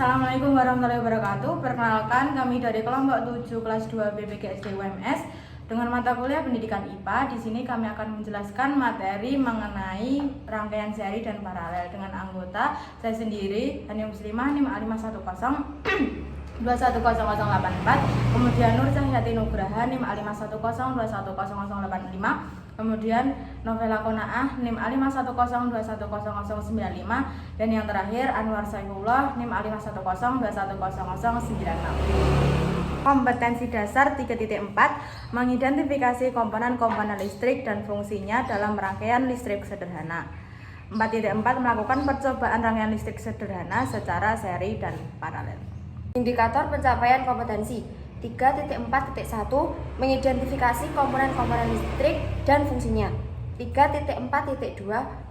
Assalamualaikum warahmatullahi wabarakatuh. Perkenalkan, kami dari kelompok 7 kelas 2 BPKSD UMS dengan mata kuliah pendidikan IPA. Di sini kami akan menjelaskan materi mengenai rangkaian seri dan paralel dengan anggota saya sendiri, Hania Muslimah, NIM A510 210084, kemudian Nur Cahyati Nugraha, NIM A510 210085, kemudian Novela Konaah, NIM A510 210095, dan yang terakhir Anwar Saifullah, NIM A510 210096. Kompetensi dasar 3.4 mengidentifikasi komponen-komponen listrik dan fungsinya dalam rangkaian listrik sederhana. 4.4 melakukan percobaan rangkaian listrik sederhana secara seri dan paralel. Indikator pencapaian kompetensi 3.4.1 mengidentifikasi komponen-komponen listrik dan fungsinya. 3.4.2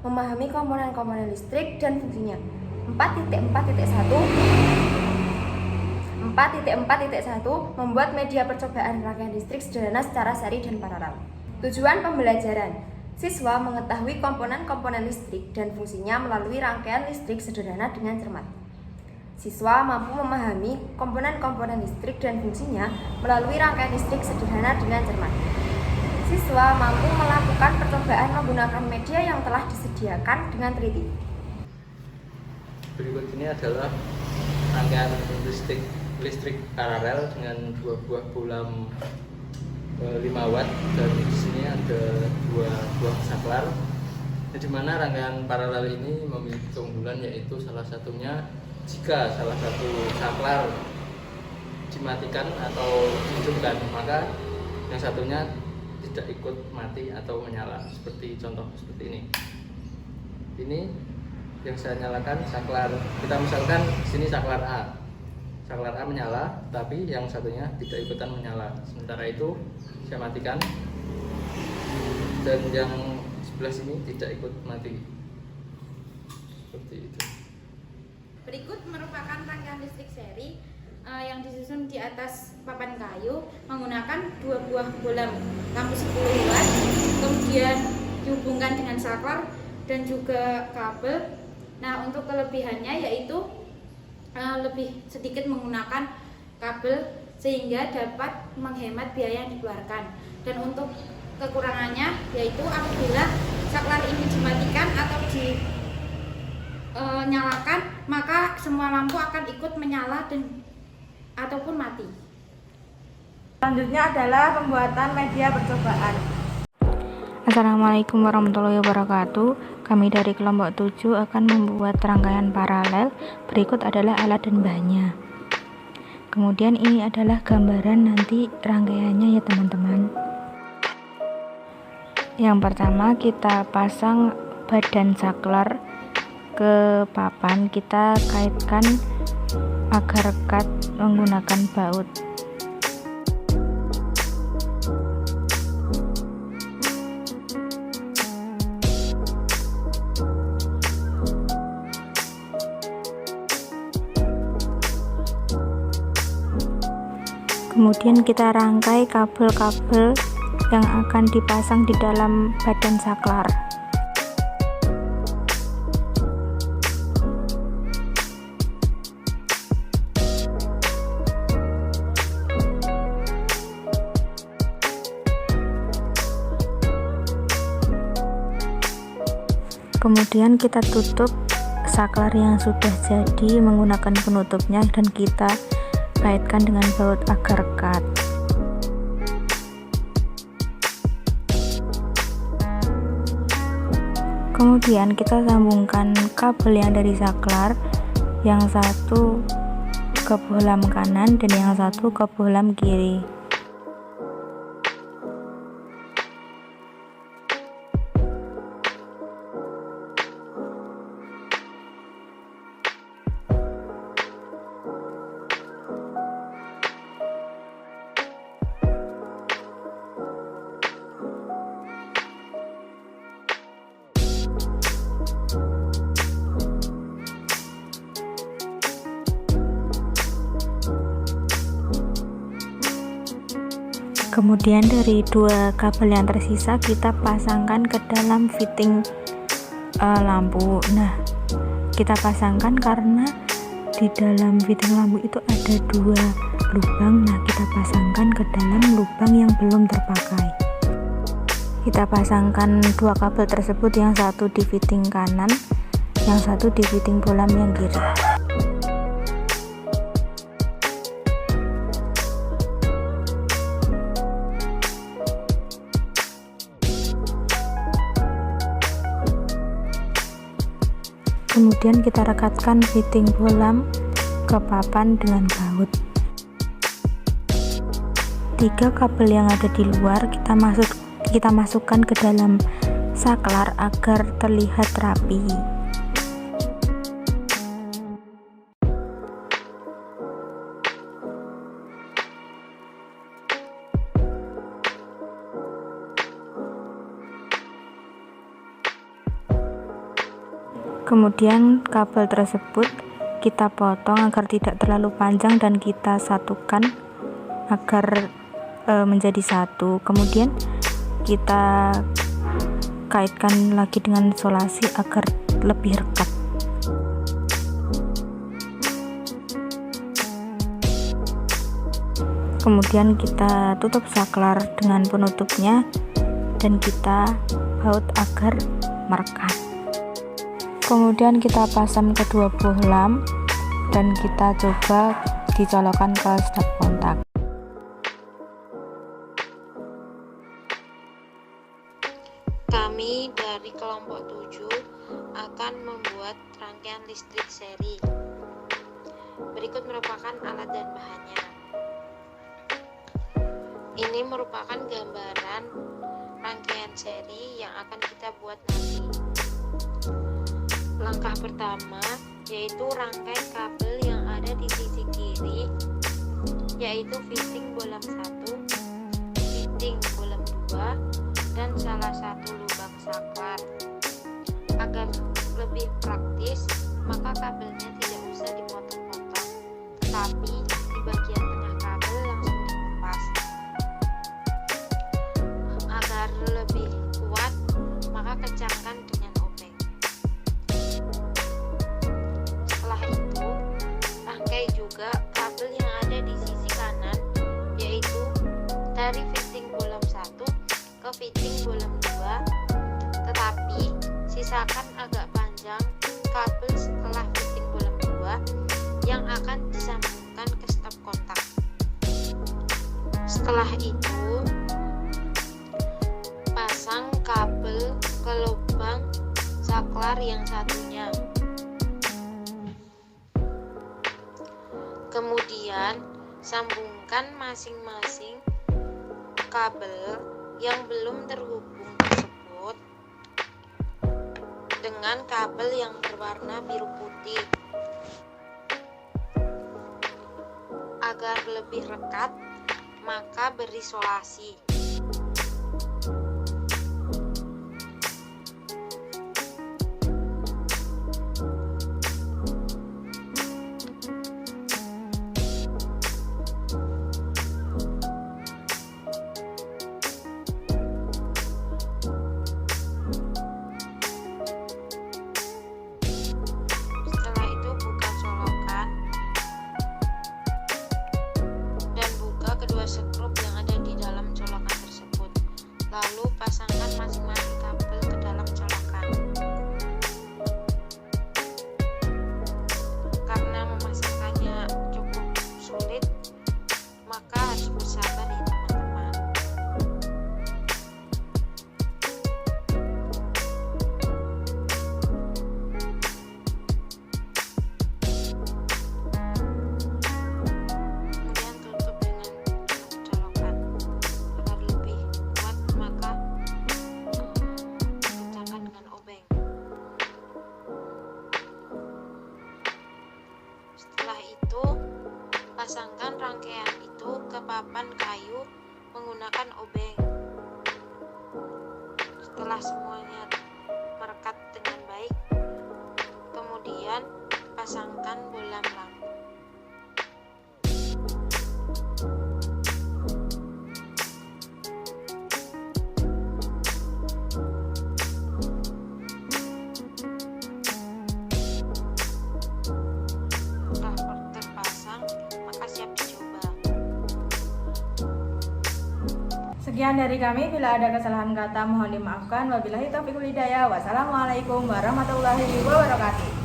memahami komponen-komponen listrik dan fungsinya. 4.4.1 membuat media percobaan rangkaian listrik sederhana secara seri dan paralel. Tujuan pembelajaran: siswa mengetahui komponen-komponen listrik dan fungsinya melalui rangkaian listrik sederhana dengan cermat. Siswa mampu memahami komponen-komponen listrik dan fungsinya melalui rangkaian listrik sederhana dengan cermat. Siswa mampu melakukan percobaan menggunakan media yang telah disediakan dengan teliti. Berikut ini adalah rangkaian listrik paralel dengan dua buah bohlam 5 watt, dan di sini ada dua buah saklar. Di mana rangkaian paralel ini memiliki keunggulan, yaitu salah satunya jika salah satu saklar dimatikan atau dihidupkan, maka yang satunya tidak ikut mati atau menyala, seperti contoh seperti ini. Ini yang saya nyalakan saklar, kita misalkan sini saklar A menyala, tapi yang satunya tidak ikutan menyala. Sementara itu saya matikan, dan yang sebelah sini tidak ikut mati, seperti itu. Berikut merupakan rangkaian listrik seri yang disusun di atas papan kayu menggunakan dua buah bohlam lampu 10 watt, kemudian dihubungkan dengan saklar dan juga kabel. Nah, untuk kelebihannya yaitu lebih sedikit menggunakan kabel sehingga dapat menghemat biaya yang dikeluarkan. Dan untuk kekurangannya yaitu apabila saklar ini dimatikan atau nyalakan, maka semua lampu akan ikut menyala dan ataupun mati. Selanjutnya adalah pembuatan media percobaan. Assalamualaikum warahmatullahi wabarakatuh. Kami dari kelompok 7 akan membuat rangkaian paralel. Berikut adalah alat dan bahannya. Kemudian ini adalah gambaran nanti rangkaiannya ya teman-teman. Yang pertama kita pasang badan saklar ke papan, kita kaitkan agar rekat menggunakan baut. Kemudian kita rangkai kabel-kabel yang akan dipasang di dalam badan saklar. Kemudian kita tutup saklar yang sudah jadi menggunakan penutupnya, dan kita kaitkan dengan baut agar rekat. Kemudian kita sambungkan kabel yang dari saklar, yang satu ke bohlam kanan dan yang satu ke bohlam kiri. Kemudian dari dua kabel yang tersisa kita pasangkan ke dalam fitting lampu. Nah, kita pasangkan karena di di dalam fitting lampu itu ada 2 lubang. Nah, kita pasangkan ke dalam lubang yang belum terpakai. Kita pasangkan 2 kabel tersebut, yang satu di fitting kanan, yang satu di fitting bolam yang kiri. Kemudian kita rekatkan fitting bolam ke papan dengan baut. 3 kabel yang ada di luar kita masukkan ke dalam saklar agar terlihat rapi. Kemudian kabel tersebut kita potong agar tidak terlalu panjang dan kita satukan agar menjadi satu. Kemudian kita kaitkan lagi dengan isolasi agar lebih rekat. Kemudian kita tutup saklar dengan penutupnya dan kita baut agar merekat. Kemudian kita pasang kedua bohlam dan kita coba dicolokkan ke stop kontak. Kami dari kelompok 7 akan membuat rangkaian listrik seri. Berikut merupakan alat dan bahannya. Ini merupakan gambaran rangkaian seri yang akan kita buat nanti. Langkah pertama yaitu rangkai kabel yang ada di sisi kiri, yaitu fitting bolam 1, fitting bolam 2, dan salah satu lubang saklar. Agar lebih praktis, maka kabelnya tidak usah dipotong-potong, tetapi di bagian tengah kabel langsung dilepas. Agar lebih kuat, maka kencangkan dengan obeng. Setelah itu, rangkai juga kabel yang ada di sisi kanan, yaitu dari fitting bolam 1 ke fitting bolam 2, tetapi sisakan agak panjang kabel setelah fitting bolam 2 yang akan disambungkan ke stop kontak. Setelah itu, pasang kabel ke lubang saklar yang satunya. Kemudian sambungkan masing-masing kabel yang belum terhubung tersebut dengan kabel yang berwarna biru putih. Agar lebih rekat, maka berisolasi. Setelah itu buka colokan dan buka kedua sekrup yang ada di dalam colokan tersebut. Lalu pasangkan masing-masing kabel ke dalam colokan. Karena memasangkannya cukup sulit, maka harus bersabar ya teman-teman. Kemudian tutup dengan colokan agar lebih kuat, maka kencangkan dengan obeng. Setelah itu, pasangkan rangkaian itu ke papan kayu menggunakan obeng. Setelah semuanya merekat dengan baik, kemudian pasangkan bolam lampu. Setelah Sekian dari kami, bila ada kesalahan kata mohon dimaafkan. Wabillahi taufiq wal hidayah. Wassalamualaikum warahmatullahi wabarakatuh.